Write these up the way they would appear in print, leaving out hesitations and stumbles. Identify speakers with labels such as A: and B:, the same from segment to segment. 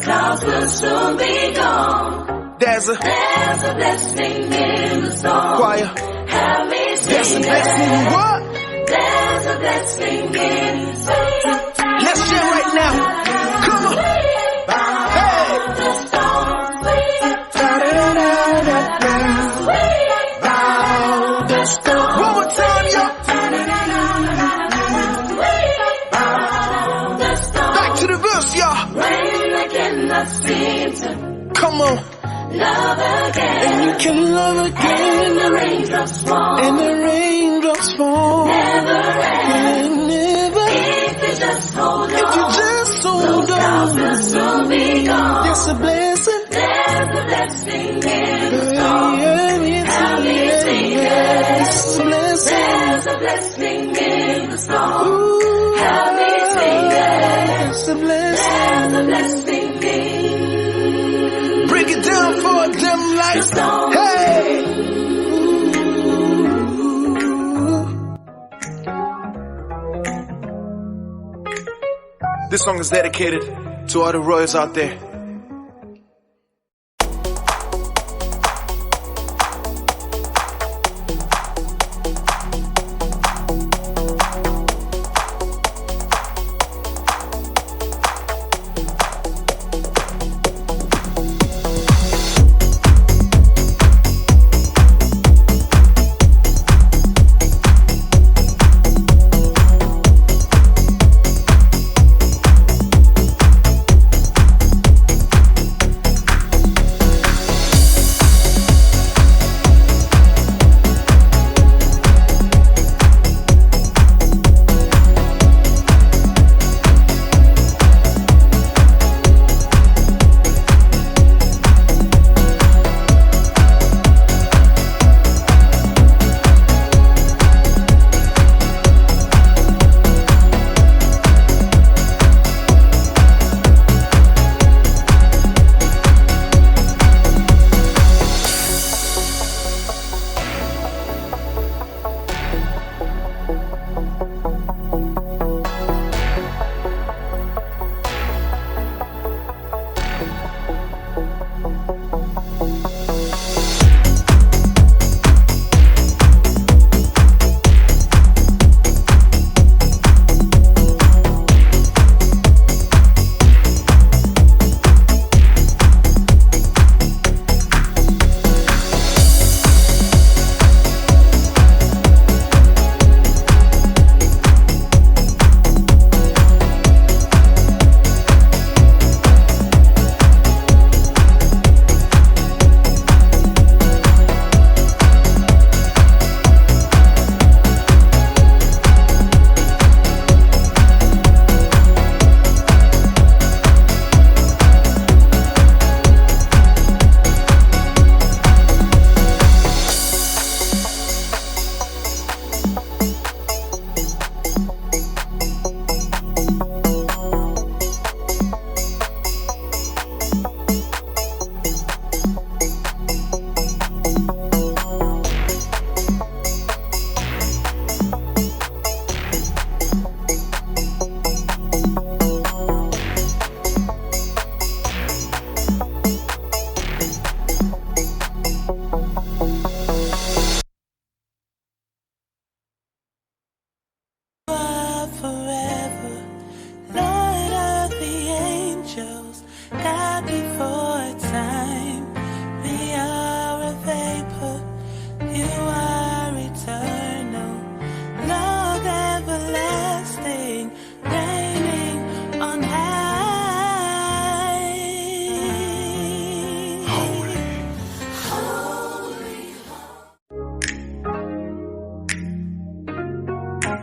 A: clouds will soon be gone.
B: There's a
A: blessing in the storm.
B: choir.
A: Help me sing.
B: There's a blessing in what?
A: There's a blessing in the storm.
B: Let's share right now. Come on. Hey.
A: The storm. The storm.
B: One more time, y'all.
A: The storm.
B: Back to the verse, y'all.
A: When I cannot seem to
B: Come on.
A: love again.
B: And you can love again.
A: And the raindrops fall.
B: And the raindrops fall.
A: Never end.
B: And never.
A: If you just hold
B: If you
A: on.
B: just hold
A: Those clouds will
B: on.
A: soon be gone.
B: There's a blessing.
A: There's a blessing in the storm.
B: Help
A: me sing it.
B: There's a blessing.
A: There's a blessing in the storm.
B: Ooh,
A: Help me sing it.
B: there's a blessing.
A: There's a blessing in
B: Break it down for them like,
A: the storm.
B: hey. This song is dedicated to all the royals out there.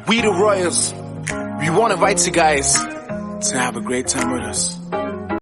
B: We the Royals, we want to invite you guys to have a great time with us.